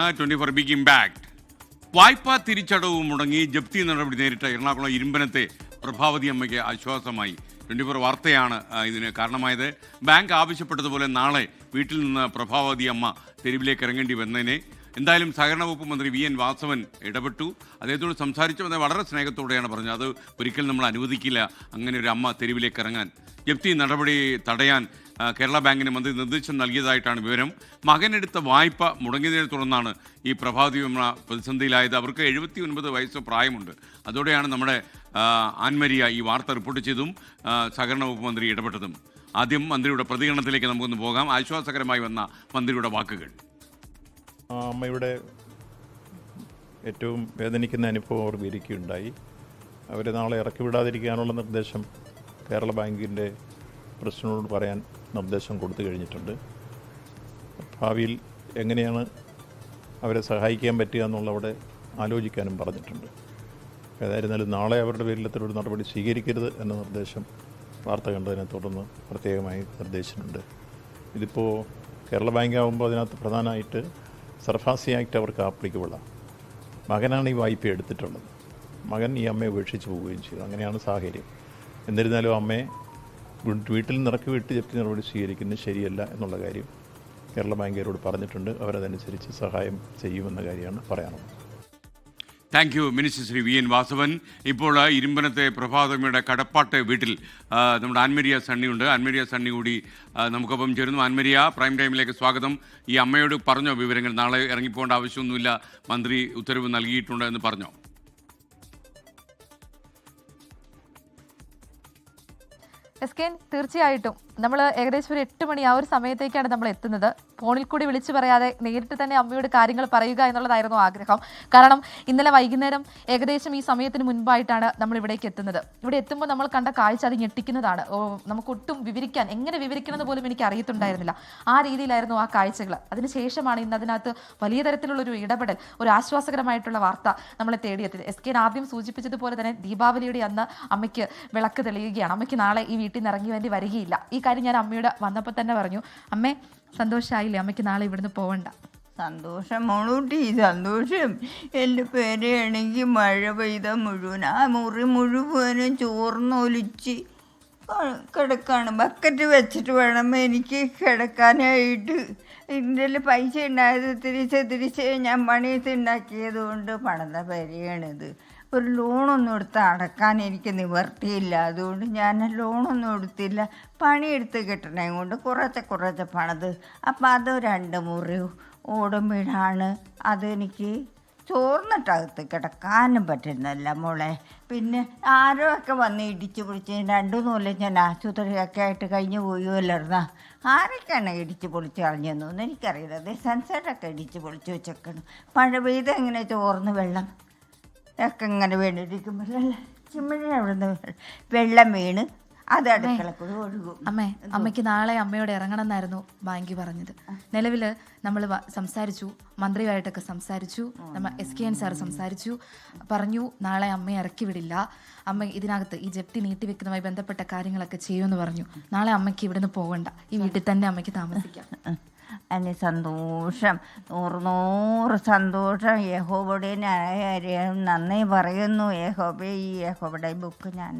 24 big impact. വായ്പാ തിരിച്ചടവ് മുടങ്ങി ജപ്തി നടപടി നേരിട്ട എറണാകുളം ഇരുമ്പനത്തെ പ്രഭാവതി അമ്മയ്ക്ക് ആശ്വാസമായി. 24 വാർത്തയാണ് ഇതിന് കാരണമായത്. ബാങ്ക് ആവശ്യപ്പെട്ടതുപോലെ നാളെ വീട്ടിൽ നിന്ന് പ്രഭാവതി അമ്മ തെരുവിലേക്ക് ഇറങ്ങേണ്ടി വന്നതിനെ എന്തായാലും സഹകരണ വകുപ്പ് മന്ത്രി വി.എൻ. വാസവൻ ഇടപെട്ടു. അദ്ദേഹത്തോട് സംസാരിച്ചത് വളരെ സ്നേഹത്തോടെയാണ് പറഞ്ഞത്. അത് ഒരിക്കലും നമ്മൾ അനുവദിക്കില്ല അങ്ങനെ ഒരു അമ്മ തെരുവിലേക്ക് ഇറങ്ങാൻ. ജപ്തി നടപടി തടയാൻ കേരള ബാങ്കിന് മന്ത്രി നിർദ്ദേശം നൽകിയതായിട്ടാണ് വിവരം. മകനെടുത്ത വായ്പ മുടങ്ങിയതിനെ തുടർന്നാണ് ഈ പ്രഭാവതി അമ്മ പ്രതിസന്ധിയിലായത്. അവർക്ക് 79 വയസ്സ് പ്രായമുണ്ട്. അതോടെയാണ് നമ്മുടെ ആൻമരിയ ഈ വാർത്ത റിപ്പോർട്ട് ചെയ്തതും സഹകരണ വകുപ്പ് മന്ത്രി ഇടപെട്ടതും. ആദ്യം മന്ത്രിയുടെ പ്രതികരണത്തിലേക്ക് നമുക്കൊന്ന് പോകാം. ആശ്വാസകരമായി വന്ന മന്ത്രിയുടെ വാക്കുകൾ. അമ്മയുടെ ഏറ്റവും വേദനിക്കുന്ന അനുഭവം അവർ വിരിക്കുകയുണ്ടായി. അവരെ നാളെ ഇറക്കി വിടാതിരിക്കാനുള്ള നിർദ്ദേശം കേരള ബാങ്കിൻ്റെ പ്രസിഡന്റിനോട് പറയാൻ നിർദ്ദേശം കൊടുത്തു കഴിഞ്ഞിട്ടുണ്ട്. ഭാവിയിൽ എങ്ങനെയാണ് അവരെ സഹായിക്കാൻ പറ്റുക എന്നുള്ളവിടെ ആലോചിക്കാനും പറഞ്ഞിട്ടുണ്ട്. ഏതായിരുന്നാലും നാളെ അവരുടെ പേരിൽ ഒരു നടപടി സ്വീകരിക്കരുത് എന്ന നിർദ്ദേശം വാർത്ത കണ്ടതിനെ തുടർന്ന് പ്രത്യേകമായി നിർദ്ദേശിച്ചിട്ടുണ്ട്. ഇതിപ്പോൾ കേരള ബാങ്ക് ആകുമ്പോൾ അതിനകത്ത് പ്രധാനമായിട്ട് സർഫാസി ആക്ട് അവർക്ക് ആപ്ലിക്കബിളാണ്. മകനാണ് ഈ വായ്പ എടുത്തിട്ടുള്ളത്. മകൻ ഈ അമ്മയെ ഉപേക്ഷിച്ച് പോവുകയും ചെയ്തു. അങ്ങനെയാണ് സാഹചര്യം. എന്നിരുന്നാലും അമ്മയെ വീട്ടിൽ നിറക്കി വിട്ട് ജപ്തി നടപടി സ്വീകരിക്കുന്നത് ശരിയല്ല എന്നുള്ള കാര്യം കേരള ബാങ്കുകാരോട് പറഞ്ഞിട്ടുണ്ട്. അവരതനുസരിച്ച് സഹായം ചെയ്യുമെന്ന കാര്യമാണ് പറയാനുള്ളത്. Thank you minister Shri V N. Vasavan. ഇപ്പോൾ ഇരുമ്പനത്തെ പ്രഭാതമ്മയുടെ കടപ്പാട്ട് വീട്ടിൽ നമ്മുടെ ആൻമരിയ സണ്ണിയുണ്ട്. ആൻമരിയ സണ്ണി കൂടി നമുക്കൊപ്പം ചേരുന്നു. ആൻമരിയ, പ്രൈം ടൈമിലേക്ക് സ്വാഗതം. ഈ അമ്മയോട് പറഞ്ഞോ വിവരങ്ങൾ? നാളെ ഇറങ്ങിപ്പോകേണ്ട ആവശ്യമൊന്നുമില്ല, മന്ത്രി ഉത്തരവ് നൽകിയിട്ടുണ്ട് എന്ന് പറഞ്ഞോ? തീർച്ചയായിട്ടും നമ്മൾ ഏകദേശം ഒരു 8 മണി ആ ഒരു സമയത്തേക്കാണ് നമ്മൾ എത്തുന്നത്. ഫോണിൽ കൂടി വിളിച്ചു പറയാതെ നേരിട്ട് തന്നെ അമ്മയോട് കാര്യങ്ങൾ പറയുക എന്നുള്ളതായിരുന്നു ആഗ്രഹം. കാരണം ഇന്നലെ വൈകുന്നേരം ഏകദേശം ഈ സമയത്തിന് മുൻപായിട്ടാണ് നമ്മൾ ഇവിടേക്ക് എത്തുന്നത്. ഇവിടെ എത്തുമ്പോൾ നമ്മൾ കണ്ട കാഴ്ച അത് ഞെട്ടിക്കുന്നതാണ്. നമുക്കൊട്ടും എങ്ങനെ വിവരിക്കണമെന്ന് പോലും എനിക്ക് അറിയത്തുണ്ടായിരുന്നില്ല. ആ രീതിയിലായിരുന്നു ആ കാഴ്ചകൾ. അതിനുശേഷമാണ് ഇന്ന് അതിനകത്ത് വലിയ തരത്തിലുള്ളൊരു ഇടപെടൽ, ഒരു ആശ്വാസകരമായിട്ടുള്ള വാർത്ത നമ്മളെ തേടിയെത്തിയത്. എസ്.കെ. ആദ്യം സൂചിപ്പിച്ചതുപോലെ തന്നെ ദീപാവലിയുടെ അന്ന് അമ്മയ്ക്ക് വിളക്ക് തെളിയുകയാണ്. അമ്മയ്ക്ക് നാളെ ഈ വീട്ടിൽ നിന്ന് ഇറങ്ങി വേണ്ടി വരികയില്ല. ഈ കാര്യം ഞാൻ അമ്മയോട് വന്നപ്പോൾ തന്നെ പറഞ്ഞു. അമ്മേ, സന്തോഷമായില്ലേ? അമ്മയ്ക്ക് നാളെ ഇവിടുന്ന് പോവണ്ട? സന്തോഷം മോളൂട്ടി, സന്തോഷം. എൻ്റെ പേരെയാണെങ്കിൽ മഴ പെയ്ത മുഴുവൻ ആ മുറി മുഴുവനും ചോർന്നൊലിച്ച് കിടക്കാണ്. ബക്കറ്റ് വെച്ചിട്ട് വേണം എനിക്ക് കിടക്കാനായിട്ട്. ഇതിൻ്റെ പൈസ ഉണ്ടായത് തിരിച്ച് ഞാൻ പണിയത്ത് ഉണ്ടാക്കിയത് കൊണ്ട് പണിത പേരെയാണിത്. ഒരു ലോണൊന്നും എടുത്ത് അടക്കാൻ എനിക്ക് നിവർത്തിയില്ല. അതുകൊണ്ട് ഞാൻ ലോണൊന്നും എടുത്തില്ല. പണിയെടുത്ത് കിട്ടണേ കൊണ്ട് കുറച്ച് പണിത്. അപ്പം അത് 2 മുറി ഓടും വീടാണ്. അതെനിക്ക് ചോർന്നിട്ടകത്ത് കിടക്കാനും പറ്റുന്നില്ല മോളെ. പിന്നെ ആരോ ഒക്കെ വന്ന് ഇടിച്ച് പൊളിച്ച് 2 കൊല്ലം ഞാൻ ആശുപത്രിയൊക്കെ ആയിട്ട് കഴിഞ്ഞ് പോയുമല്ലായിരുന്ന. ആരൊക്കെയാണ് ഇടിച്ച് പൊളിച്ച് കളഞ്ഞതെന്നൊന്നും എനിക്കറിയില്ല. സൺസൈഡൊക്കെ ഇടിച്ച് പൊളിച്ച് വെച്ചേക്കണം. മഴ പെയ്ത് എങ്ങനെ ചോർന്ന് വെള്ളം ഒക്കെ ഇങ്ങനെ വീണിരിക്കുമ്പോൾ ചിമ്മിഴ അവിടെ നിന്ന് വെള്ളം വീണ് അത് അടുക്കളക്കൂടി ഒഴുകും. അമ്മയ്ക്ക് നാളെ അമ്മയോട് ഇറങ്ങണം എന്നായിരുന്നു ബാങ്ക് പറഞ്ഞത്. നിലവിൽ നമ്മൾ സംസാരിച്ചു, മന്ത്രിയുമായിട്ടൊക്കെ സംസാരിച്ചു, നമ്മൾ എസ്.കെ. സാർ സംസാരിച്ചു, പറഞ്ഞു നാളെ അമ്മയെ ഇറക്കി വിടില്ല. അമ്മ ഇതിനകത്ത് ഈ ജപ്തി നീട്ടിവെക്കുന്നതുമായി ബന്ധപ്പെട്ട കാര്യങ്ങളൊക്കെ ചെയ്യുമെന്ന് പറഞ്ഞു. നാളെ അമ്മയ്ക്ക് ഇവിടുന്ന് പോകണ്ട, ഈ വീട്ടിൽ തന്നെ അമ്മയ്ക്ക് താമസിക്കാം. അതിന് സന്തോഷം, 100 സന്തോഷം. യഹോവയുടെ നന്ദി പറയുന്നു. യഹോബേ, ഈ യഹോവയുടെ ബുക്ക് ഞാൻ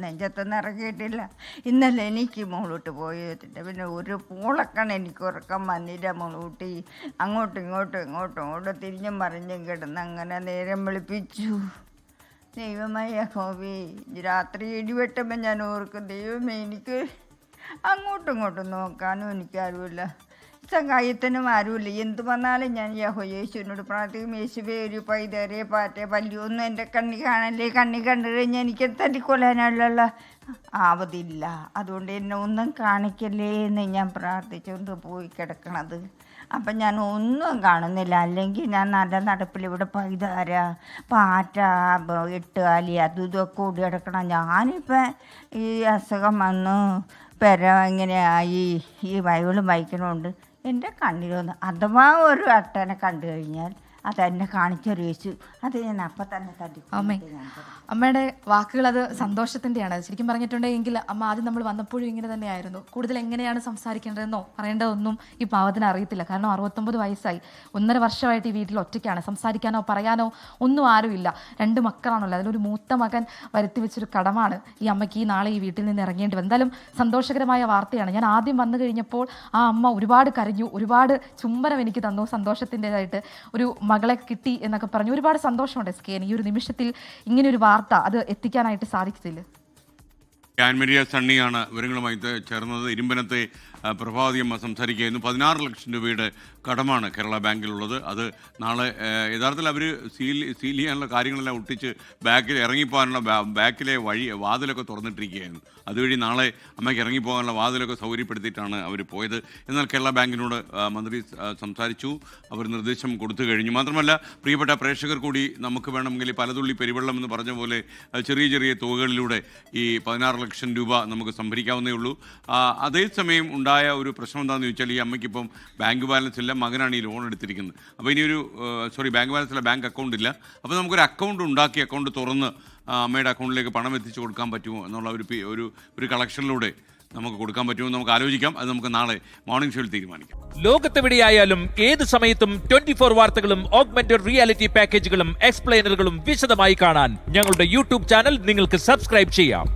നെഞ്ചത്തൊന്നും ഇറക്കിയിട്ടില്ല. ഇന്നലെ എനിക്ക് മോളൂട്ട് പോയി വെച്ചിട്ട് പിന്നെ ഒരു പോളക്കാണ് എനിക്ക് ഉറക്കം വന്നില്ല മോളൂട്ടി. അങ്ങോട്ടും തിരിഞ്ഞും മറിഞ്ഞും കിടന്ന് അങ്ങനെ നേരം വെളുപ്പിച്ചു. ദൈവമായ യഹോവേ, രാത്രി ഇടിവെട്ടുമ്പോൾ ഞാൻ ഓർക്കും, ദൈവമേ എനിക്ക് അങ്ങോട്ടും നോക്കാനും എനിക്കാരുമില്ല, സഹായത്തിനും ആരുമില്ല. എന്ത് വന്നാലും ഞാൻ യേശുവിനോട് പ്രാർത്ഥിക്കും. യേശുവേ, ഒരു പൈതരെ പാറ്റ പല്ലിയൊന്നും എൻ്റെ കണ്ണി കാണല്ലേ. കണ്ണി കണ്ടു കഴിഞ്ഞാൽ എനിക്ക് തട്ടിക്കൊല്ലാനുള്ള ആവതില്ല. അതുകൊണ്ട് എന്നെ ഒന്നും കാണിക്കല്ലേ എന്ന് ഞാൻ പ്രാർത്ഥിച്ചുകൊണ്ട് പോയി കിടക്കണത്. അപ്പം ഞാൻ ഒന്നും കാണുന്നില്ല. അല്ലെങ്കിൽ ഞാൻ നല്ല നടപ്പിൽ ഇവിടെ പൈതാര പാറ്റ 8 കാലി അതും ഇതൊക്കെ ഓടി കിടക്കണം. ഞാനിപ്പം ഈ അസുഖം വന്നു ഇങ്ങനെയായി ഈ ബൈബിളും വായിക്കണമുണ്ട്. എൻ്റെ കണ്ണിലൊന്ന് അഥവാ ഒരു അട്ടനെ കണ്ടു കഴിഞ്ഞാൽ അതെന്നെ കാണിച്ചൊരു യേശു അത് ഞാൻ അപ്പം തന്നെ അമ്മേ, അമ്മയുടെ വാക്കുകൾ അത് സന്തോഷത്തിൻ്റെയാണ്. ശരിക്കും പറഞ്ഞിട്ടുണ്ടെങ്കിൽ അമ്മ ആദ്യം നമ്മൾ വന്നപ്പോഴും ഇങ്ങനെ തന്നെയായിരുന്നു. കൂടുതൽ എങ്ങനെയാണ് സംസാരിക്കേണ്ടതെന്നോ പറയേണ്ടതൊന്നും ഈ പാവത്തിന് അറിയത്തില്ല. കാരണം 69 വയസ്സായി, 1.5 വർഷമായിട്ട് ഈ വീട്ടിൽ ഒറ്റയ്ക്കാണ്. സംസാരിക്കാനോ പറയാനോ ഒന്നും ആരുമില്ല. 2 മക്കളാണല്ലോ, അതിലൊരു മൂത്ത മകൻ വരുത്തി വെച്ചൊരു കടമാണ് ഈ അമ്മയ്ക്ക് ഈ നാളെ ഈ വീട്ടിൽ നിന്ന് ഇറങ്ങേണ്ടി വന്നത്. എന്തായാലും സന്തോഷകരമായ വാർത്തയാണ്. ഞാൻ ആദ്യം വന്നു കഴിഞ്ഞപ്പോൾ ആ അമ്മ ഒരുപാട് കരഞ്ഞു, ഒരുപാട് ചുംബനം എനിക്ക് തന്നു, സന്തോഷത്തിൻ്റെതായിട്ട് ഒരു മകളെ കിട്ടി എന്നൊക്കെ പറഞ്ഞു. ഒരുപാട് സന്തോഷമുണ്ട് SKN. ഈ ഒരു നിമിഷത്തിൽ ഇങ്ങനെയൊരു വാർത്ത അത് എത്തിക്കാനായിട്ട് സാധിച്ചില്ല. ആൻമരിയ സണ്ണിയാണ് വിവരങ്ങളുമായി ചേർന്നത്. ഇരുമ്പനത്തെ പ്രഭാവതി അമ്മ സംസാരിക്കുകയായിരുന്നു. 16 ലക്ഷം രൂപയുടെ കടമാണ് കേരള ബാങ്കിലുള്ളത്. അത് നാളെ യഥാർത്ഥത്തിൽ അവർ സീൽ ചെയ്യാനുള്ള കാര്യങ്ങളെല്ലാം ഒട്ടിച്ച് ബാക്കിൽ ഇറങ്ങിപ്പോകാനുള്ള ബാക്കിലെ വാതിലൊക്കെ തുറന്നിട്ടിരിക്കുകയായിരുന്നു. അതുവഴി നാളെ അമ്മയ്ക്ക് ഇറങ്ങിപ്പോകാനുള്ള വാതിലൊക്കെ സൗകര്യപ്പെടുത്തിയിട്ടാണ് അവർ പോയത്. എന്നാൽ കേരള ബാങ്കിനോട് മന്ത്രി സംസാരിച്ചു, അവർ നിർദ്ദേശം കൊടുത്തു കഴിഞ്ഞു. മാത്രമല്ല പ്രിയപ്പെട്ട പ്രേക്ഷകർ കൂടി നമുക്ക് വേണമെങ്കിൽ പലതുള്ളി പെരുവെള്ളം എന്ന് പറഞ്ഞ പോലെ ചെറിയ ചെറിയ തുകകളിലൂടെ ഈ 16 ലക്ഷം രൂപ നമുക്ക് സംഭരിക്കാവുന്നേ ഉള്ളൂ. അതേസമയം ഉണ്ടായ ഒരു പ്രശ്നം എന്താണെന്ന് ചോദിച്ചാൽ ഈ അമ്മയ്ക്കിപ്പം ബാങ്ക് ബാലൻസ് ഇല്ല, മകനാണ് ഈ ലോൺ എടുത്തിരിക്കുന്നത്. അപ്പോൾ ഇനിയൊരു ബാങ്ക് ബാലൻസ് ഇല്ല, ബാങ്ക് അക്കൗണ്ട് ഇല്ല. അപ്പോൾ നമുക്കൊരു അക്കൗണ്ട് ഉണ്ടാക്കി അക്കൗണ്ട് തുറന്ന് അമ്മയുടെ അക്കൗണ്ടിലേക്ക് പണം എത്തിച്ചു കൊടുക്കാൻ പറ്റുമോ എന്നുള്ള ഒരു കളക്ഷനിലൂടെ നമുക്ക് കൊടുക്കാൻ പറ്റുമോ നമുക്ക് ആലോചിക്കാം. അത് നമുക്ക് നാളെ മോർണിംഗ് ഷോയിൽ തീരുമാനിക്കാം. ലോകത്തെവിടെയായാലും ഏത് സമയത്തും 24 വാർത്തകളും ഓഗ്മെന്റഡ് റിയാലിറ്റി പാക്കേജുകളും എക്സ്പ്ലെയിനറുകളും വിശദമായി കാണാൻ ഞങ്ങളുടെ യൂട്യൂബ് ചാനൽ നിങ്ങൾക്ക് സബ്സ്ക്രൈബ് ചെയ്യാം.